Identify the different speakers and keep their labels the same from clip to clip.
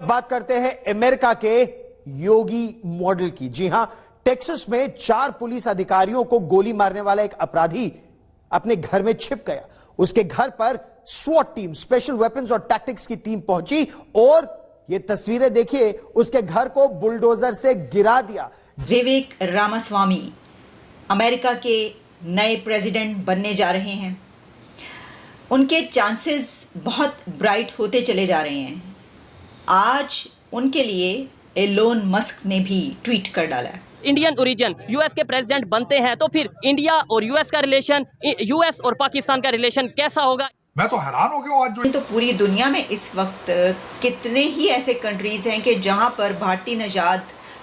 Speaker 1: बात करते हैं अमेरिका के योगी मॉडल की। जी हां, टेक्सास में 4 पुलिस अधिकारियों को गोली मारने वाला एक अपराधी अपने घर में छिप गया। उसके घर पर स्वॉट टीम, स्पेशल वेपन्स और टैक्टिक्स की टीम पहुंची और ये तस्वीरें देखिए, उसके घर को बुलडोजर से गिरा दिया।
Speaker 2: विवेक रामास्वामी अमेरिका के नए प्रेसिडेंट बनने जा रहे हैं। उनके चांसेस बहुत ब्राइट होते चले जा रहे हैं। आज उनके लिए एलोन मस्क ने भी ट्वीट कर डाला है।
Speaker 3: इंडियन ओरिजिन यूएस के प्रेसिडेंट बनते हैं तो फिर इंडिया और यूएस का रिलेशन, यूएस और पाकिस्तान का रिलेशन कैसा होगा?
Speaker 4: मैं तो हैरान हो गया आज।
Speaker 2: तो पूरी दुनिया में इस वक्त कितने ही ऐसे कंट्रीज हैं कि जहां पर भारतीय नजाद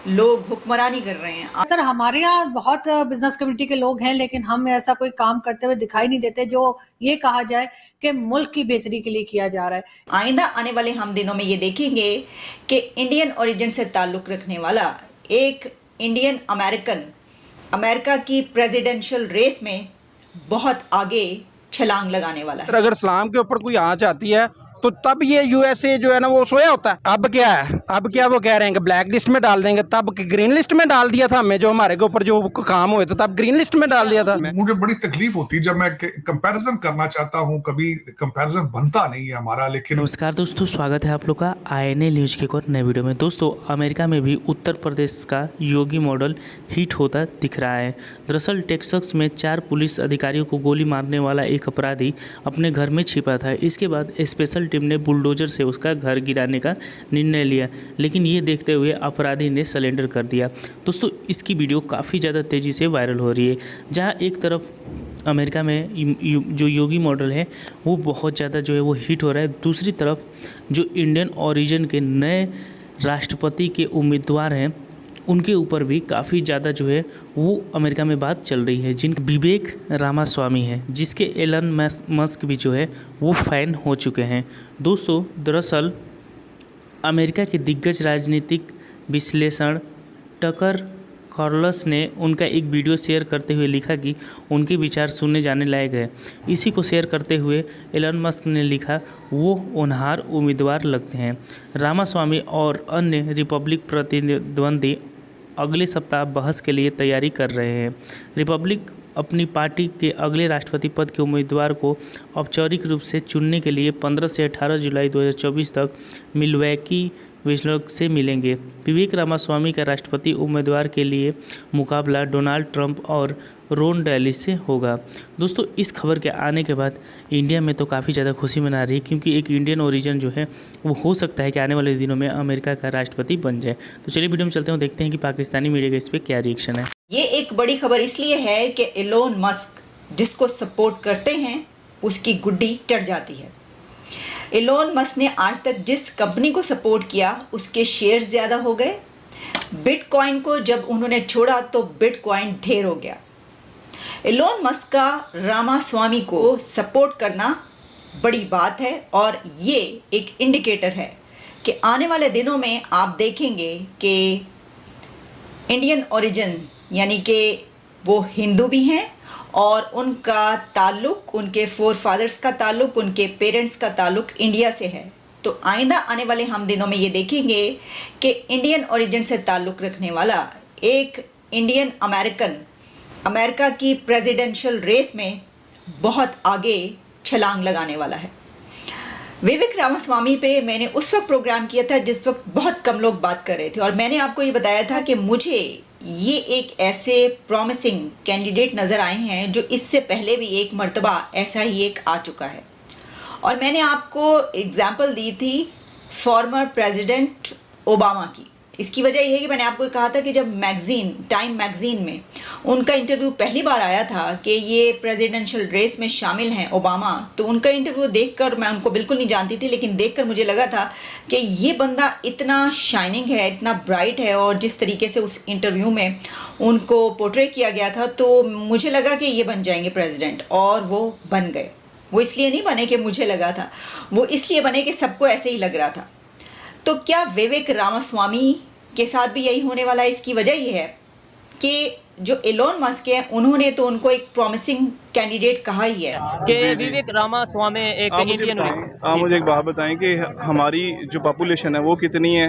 Speaker 2: लोग हुक्मरानी कर रहे हैं।
Speaker 5: सर, हमारे यहाँ बहुत बिजनेस कम्युनिटी के लोग हैं, लेकिन हम ऐसा कोई काम करते हुए दिखाई नहीं देते जो ये कहा जाए कि मुल्क की बेहतरी के लिए किया जा रहा है।
Speaker 2: आइंदा आने वाले हम दिनों में ये देखेंगे कि इंडियन ओरिजिन से ताल्लुक रखने वाला एक इंडियन अमेरिकन अमेरिका की प्रेसिडेंशियल रेस में बहुत आगे छलांग लगाने वाला है।
Speaker 6: अगर इस्लाम के ऊपर कोई आंच आती है तो तब ये यूएसए जो है ना वो सोया होता है। अब क्या है, अब क्या वो कह रहे हैं कि ब्लैक लिस्ट में डाल देंगे, तब ग्रीन लिस्ट में डाल दिया था हमें, जो हमारे के ऊपर जो काम हुए थे तब ग्रीन लिस्ट में डाल दिया था।
Speaker 4: मुझे बड़ी तकलीफ होती है जब मैं कंपैरिजन करना चाहता हूं, कभी कंपैरिजन बनता नहीं है हमारा। लेकिन
Speaker 7: नमस्कार दोस्तों, स्वागत है आप लोग का INA न्यूज के एक और नए वीडियो में। दोस्तों, अमेरिका में भी उत्तर प्रदेश का योगी मॉडल हिट होता दिख रहा है। दरअसल टेक्सास में 4 पुलिस अधिकारियों को गोली मारने वाला एक अपराधी अपने घर में छिपा था। इसके बाद स्पेशल टीम ने बुलडोजर से उसका घर गिराने का निर्णय लिया, लेकिन ये देखते हुए अपराधी ने सरेंडर कर दिया। दोस्तों, इसकी वीडियो काफ़ी ज़्यादा तेज़ी से वायरल हो रही है, जहां एक तरफ अमेरिका में जो योगी मॉडल है वो बहुत ज़्यादा जो है वो हिट हो रहा है, दूसरी तरफ जो इंडियन ओरिजिन के नए राष्ट्रपति के उम्मीदवार हैं उनके ऊपर भी काफ़ी ज़्यादा जो है वो अमेरिका में बात चल रही है, जिन विवेक रामास्वामी है, जिसके एलन मस्क भी जो है वो फ़ैन हो चुके हैं। दोस्तों, दरअसल अमेरिका के दिग्गज राजनीतिक विश्लेषण टकर कार्लस ने उनका एक वीडियो शेयर करते हुए लिखा कि उनके विचार सुनने जाने लायक है। इसी को शेयर करते हुए एलन मस्क ने लिखा, वो होनहार उम्मीदवार लगते हैं। रामास्वामी और अन्य रिपब्लिक प्रतिद्वंदी अगले सप्ताह बहस के लिए तैयारी कर रहे हैं। रिपब्लिक अपनी पार्टी के अगले राष्ट्रपति पद के उम्मीदवार को औपचारिक रूप से चुनने के लिए 15 से 18 जुलाई 2024 तक मिल्वॉकी विश्लेषक से मिलेंगे। विवेक रामास्वामी का राष्ट्रपति उम्मीदवार के लिए मुकाबला डोनाल्ड ट्रंप और रोन डेली से होगा। दोस्तों, इस खबर के आने के बाद इंडिया में तो काफ़ी ज़्यादा खुशी मना रही है, क्योंकि एक इंडियन ओरिजिन जो है वो हो सकता है कि आने वाले दिनों में अमेरिका का राष्ट्रपति बन जाए। तो चलिए वीडियो में चलते हैं, देखते हैं कि पाकिस्तानी मीडिया का इस पर क्या रिएक्शन है।
Speaker 2: ये एक बड़ी खबर इसलिए है कि एलोन मस्क जिसको सपोर्ट करते हैं उसकी गुड्डी चढ़ जाती है। एलोन मस्क ने आज तक जिस कंपनी को सपोर्ट किया उसके शेयर्स ज़्यादा हो गए। बिटकॉइन को जब उन्होंने छोड़ा तो बिटकॉइन ढेर हो गया। एलोन मस्क का रामास्वामी को सपोर्ट करना बड़ी बात है और ये एक इंडिकेटर है कि आने वाले दिनों में आप देखेंगे कि इंडियन ओरिजिन यानी कि वो हिंदू भी हैं और उनका ताल्लुक, उनके फोरफादर्स का ताल्लुक, उनके पेरेंट्स का ताल्लुक इंडिया से है। तो आइंदा आने वाले हम दिनों में ये देखेंगे कि इंडियन ओरिजिन से ताल्लुक रखने वाला एक इंडियन अमेरिकन अमेरिका की प्रेसिडेंशियल रेस में बहुत आगे छलांग लगाने वाला है। विवेक रामास्वामी पे मैंने उस वक्त प्रोग्राम किया था जिस वक्त बहुत कम लोग बात कर रहे थे और मैंने आपको ये बताया था कि मुझे ये एक ऐसे प्रॉमिसिंग कैंडिडेट नज़र आए हैं जो इससे पहले भी एक मर्तबा ऐसा ही एक आ चुका है। और मैंने आपको एग्जाम्पल दी थी फॉर्मर प्रेसिडेंट ओबामा की। इसकी वजह यह है कि मैंने आपको कहा था कि जब टाइम मैगज़ीन में उनका इंटरव्यू पहली बार आया था कि ये प्रेसिडेंशियल रेस में शामिल हैं ओबामा, तो उनका इंटरव्यू देखकर मैं उनको बिल्कुल नहीं जानती थी, लेकिन देखकर मुझे लगा था कि ये बंदा इतना शाइनिंग है, इतना ब्राइट है और जिस तरीके से उस इंटरव्यू में उनको पोर्ट्रे किया गया था तो मुझे लगा कि ये बन जाएंगे प्रेसिडेंट, और वो बन गए। वो इसलिए नहीं बने कि मुझे लगा था, वो इसलिए बने कि सबको ऐसे ही लग रहा था। तो क्या विवेक रामास्वामी के साथ भी यही होने वाला है? इसकी वजह यह है कि जो एलोन मस्क है उन्होंने तो उनको एक प्रॉमिसिंग कैंडिडेट कहा ही है
Speaker 3: कि विवेक रामास्वामी एक इंडियन
Speaker 8: आप मुझे एक बात बताएं कि हमारी जो पॉपुलेशन है वो कितनी है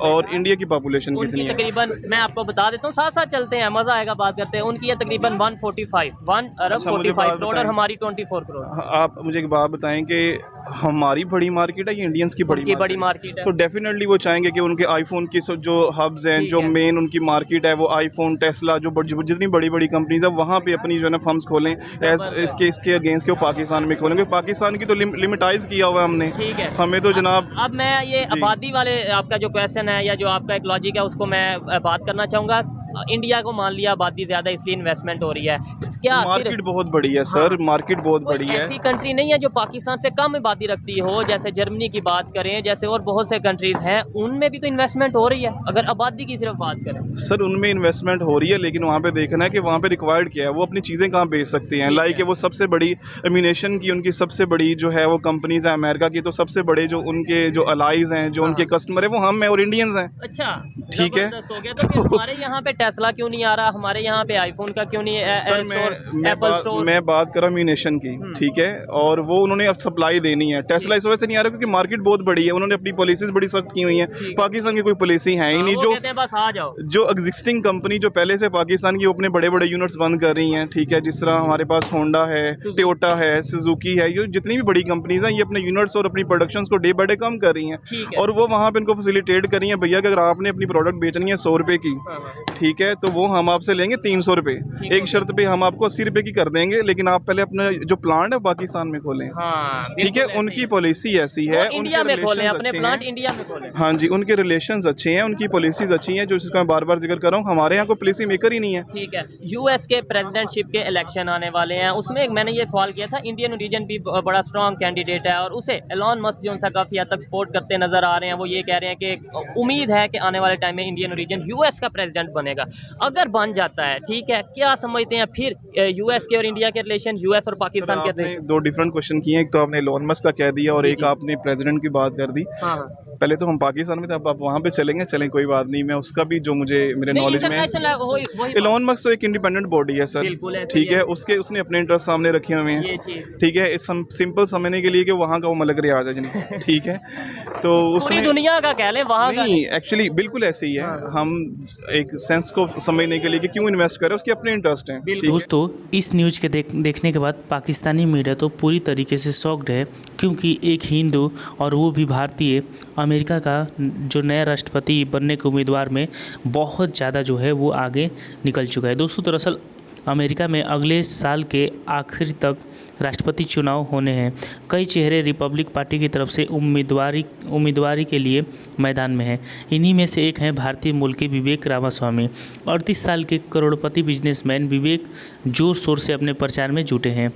Speaker 8: और इंडिया की पॉपुलेशन कितनी
Speaker 3: उनकी
Speaker 8: है?
Speaker 3: तकरीबन, मैं आपको बता देता हूँ, साथ साथ चलते हैं, मजा आएगा बात करते हैं। उनकी है तकरीबन 1 अरब
Speaker 8: अच्छा, मुझे
Speaker 3: 45
Speaker 8: बात
Speaker 3: करोड़ और
Speaker 8: बताएं।
Speaker 3: हमारी 24 करोड़।
Speaker 8: आप मुझे एक बात बताएं कि हमारी बड़ी मार्केट है या इंडियंस की
Speaker 3: उनकी बड़ी मार्केट है।
Speaker 8: तो डेफिनेटली वो चाहेंगे कि उनके आईफोन की जो हब्स हैं,
Speaker 3: ठीक
Speaker 8: जो
Speaker 3: है।
Speaker 8: मेन उनकी मार्केट है वो आईफोन, टेस्ला, जो जितनी बड़ी बड़ी कंपनीज है वहाँ पे अपनी जो है ना फर्म्स खोलें। एज इसके अगेंस्ट के पाकिस्तान में खोलेंगे। पाकिस्तान की तो लिमिटाइज किया हुआ है हमने।
Speaker 3: ठीक है।
Speaker 8: हमें तो जनाब
Speaker 3: अब मैं ये
Speaker 8: जी।
Speaker 3: आबादी वाले आपका जो क्वेश्चन है या जो आपका एक लॉजिक है उसको मैं बात करना चाहूँगा। इंडिया को मान लिया आबादी ज़्यादा इसलिए इन्वेस्टमेंट हो रही है, क्या
Speaker 8: मार्केट बहुत बड़ी है सर, मार्केट बहुत
Speaker 3: कोई
Speaker 8: बड़ी है।
Speaker 3: ऐसी कंट्री नहीं है जो पाकिस्तान से कम आबादी रखती हो? जैसे जर्मनी की बात करें, जैसे और बहुत से कंट्रीज हैं, उनमें भी तो इन्वेस्टमेंट हो रही है अगर आबादी की सिर्फ बात करें।
Speaker 8: सर उनमें इन्वेस्टमेंट हो रही है, लेकिन वहाँ पे देखना है कि वहाँ पे रिक्वायर्ड क्या है, वो अपनी चीज़ें कहाँ बेच सकते हैं। लाइक वो सबसे बड़ी एमिनेशन की उनकी सबसे बड़ी जो है वो कंपनीज है अमेरिका की, तो सबसे बड़े जो उनके जो अलाइज हैं, जो उनके कस्टमर है वो हम हैं और इंडियंस हैं।
Speaker 3: अच्छा,
Speaker 8: ठीक है।
Speaker 3: जबरदस्त हो गया। तो फिर हमारे यहाँ पे टेस्ला क्यों नहीं आ रहा? हमारे यहाँ पे आईफोन का क्यों नहीं
Speaker 8: सर
Speaker 3: एप्पल स्टोर?
Speaker 8: मैं बात कर रहा हूँ एमिनेशन की, ठीक है, और वो उन्होंने अब सप्लाई देनी है। टेस्ला इस वजह से नहीं आ रहा क्योंकि मार्केट बहुत बड़ी है, उन्होंने अपनी पॉलिसीज बड़ी सख्त की हुई हैं। पाकिस्तान की कोई पॉलिसी है ही नहीं।
Speaker 3: वो
Speaker 8: जो
Speaker 3: कहते हैं बस आ जाओ।
Speaker 8: जो एग्जिस्टिंग कंपनी जो पहले से पाकिस्तान की अपने बड़े बड़े यूनिट्स बंद कर रही हैं, ठीक है, जिस तरह हमारे पास होंडा है, टोयोटा है, सुजुकी है, ये जितनी भी बड़ी कंपनीज हैं ये अपने यूनिट्स और अपनी प्रोडक्शंस को डे बाय डे कम कर रही हैं और वो वहाँ पे इनको फैसिलिटेट कर रही हैं, भैया कि अगर आपने अपनी प्रोडक्ट बेचनी है 100 रुपये की, ठीक है, तो वो हम आपसे लेंगे 300 रुपये। एक शर्त पे हम आपको 80 रुपये की कर देंगे, लेकिन आप पहले अपना जो प्लांट है पाकिस्तान में खोलें। ठीक है, उनकी पॉलिसी ऐसी है,
Speaker 3: इंडिया में खोलें, अपने
Speaker 8: अच्छे
Speaker 3: प्लांट
Speaker 8: हैं।
Speaker 3: इंडिया में खोलें।
Speaker 8: हाँ जी, उनके रिलेशंस अच्छे हैं, उनकी पॉलिसीज अच्छी हैं, जो जिसका मैं बार बार जिक्र कर रहा हूँ। हमारे यहाँ कोई पॉलिसी मेकर ही नहीं है।
Speaker 3: ठीक है। यूएस के प्रेसिडेंटशिप के इलेक्शन आने वाले हैं, उसमें मैंने ये सवाल किया था, इंडियन ओरिजिन भी बड़ा स्ट्रॉन्ग कैंडिडेट है और उसे एलॉन मस्क जो उनसा काफ़ी हद तक सपोर्ट करते नजर आ रहे हैं। वो ये कह रहे हैं कि उम्मीद है कि आने वाले टाइम में इंडियन ओरिजिन यूएस का प्रेसिडेंट बनेगा। अगर बन जाता है, ठीक है, क्या समझते हैं फिर यूएस के और इंडिया के रिलेशन, यूएस और पाकिस्तान के
Speaker 8: आपने
Speaker 3: रिलेशन?
Speaker 8: दो डिफरेंट क्वेश्चन किए, एक तो आपने एलोन मस्क का कह दिया और एक आपने प्रेसिडेंट की बात कर दी।
Speaker 3: हाँ।
Speaker 8: पहले तो हम पाकिस्तान में थे, अब आप वहाँ पे चलें, कोई बात नहीं। मैं उसका भी जो मुझे मेरे नॉलेज में, एलोन मस्क तो एक इंडिपेंडेंट बॉडी है सर, ठीक है, उसने अपने इंटरेस्ट सामने रखे हुए हैं, ठीक है। इस सिंपल समझने के लिए कि वहाँ का वो मलक रियाज है, ठीक है, तो उसने
Speaker 3: दुनिया का कह लें वहाँ का
Speaker 8: नहीं, एक्चुअली बिल्कुल ऐसे ही है। हम एक सेंस को समझने के लिए कि क्यों इन्वेस्ट करें, उसके अपने इंटरेस्ट हैं।
Speaker 7: दोस्तों, इस न्यूज़ के देखने के बाद पाकिस्तानी मीडिया तो पूरी तरीके से शॉक्ड है, क्योंकि एक हिंदू और वो भी भारतीय अमेरिका का जो नया राष्ट्रपति बनने के उम्मीदवार में बहुत ज़्यादा जो है वो आगे निकल चुका है। दोस्तों, दरअसल अमेरिका में अगले साल के आखिर तक राष्ट्रपति चुनाव होने हैं। कई चेहरे रिपब्लिक पार्टी की तरफ से उम्मीदवारी के लिए मैदान में हैं। इन्हीं में से एक हैं भारतीय मूल के विवेक रामास्वामी। 38 साल के करोड़पति बिजनेसमैन विवेक जोर शोर से अपने प्रचार में जुटे हैं।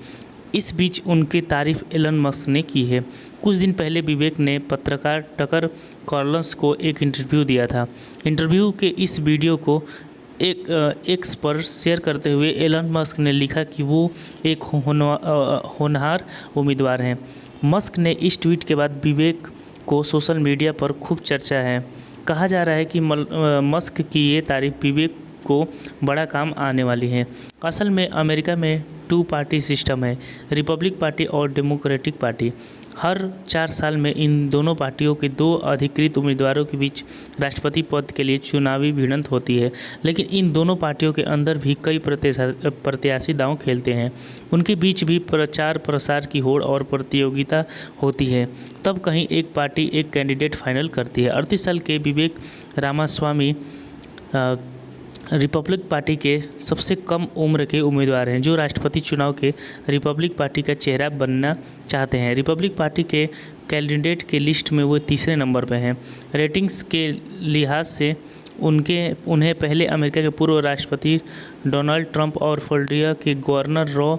Speaker 7: इस बीच उनकी तारीफ एलन मस्क ने की है। कुछ दिन पहले विवेक ने पत्रकार टकर कार्लस को एक इंटरव्यू दिया था। इंटरव्यू के इस वीडियो को एक्स पर शेयर करते हुए एलन मस्क ने लिखा कि वो एक होनहार उम्मीदवार हैं। मस्क ने इस ट्वीट के बाद विवेक को सोशल मीडिया पर खूब चर्चा है। कहा जा रहा है कि मस्क की ये तारीफ विवेक को बड़ा काम आने वाली है। असल में अमेरिका में 2 पार्टी सिस्टम है, रिपब्लिक पार्टी और डेमोक्रेटिक पार्टी। हर 4 साल में इन दोनों पार्टियों के 2 अधिकृत उम्मीदवारों के बीच राष्ट्रपति पद के लिए चुनावी भिड़ंत होती है। लेकिन इन दोनों पार्टियों के अंदर भी कई प्रत्याशी दांव खेलते हैं। उनके बीच भी प्रचार प्रसार की होड़ और प्रतियोगिता होती है। तब कहीं एक पार्टी एक कैंडिडेट फाइनल करती है। 38 साल के विवेक रामास्वामी रिपब्लिक पार्टी के सबसे कम उम्र के उम्मीदवार हैं, जो राष्ट्रपति चुनाव के रिपब्लिक पार्टी का चेहरा बनना चाहते हैं। रिपब्लिक पार्टी के कैंडिडेट के लिस्ट में वो तीसरे नंबर पर हैं। रेटिंग्स के लिहाज से उन्हें पहले अमेरिका के पूर्व राष्ट्रपति डोनाल्ड ट्रंप और फ्लोरिडा के गवर्नर रॉ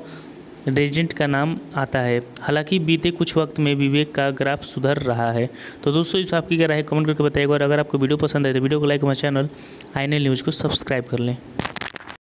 Speaker 7: डेजेंट का नाम आता है। हालांकि बीते कुछ वक्त में विवेक का ग्राफ सुधर रहा है। तो दोस्तों, इस आपकी क्या राय है कमेंट करके बताइएगा। और अगर आपको वीडियो पसंद आए तो वीडियो को लाइक, हमारे चैनल INL न्यूज़ को सब्सक्राइब कर लें।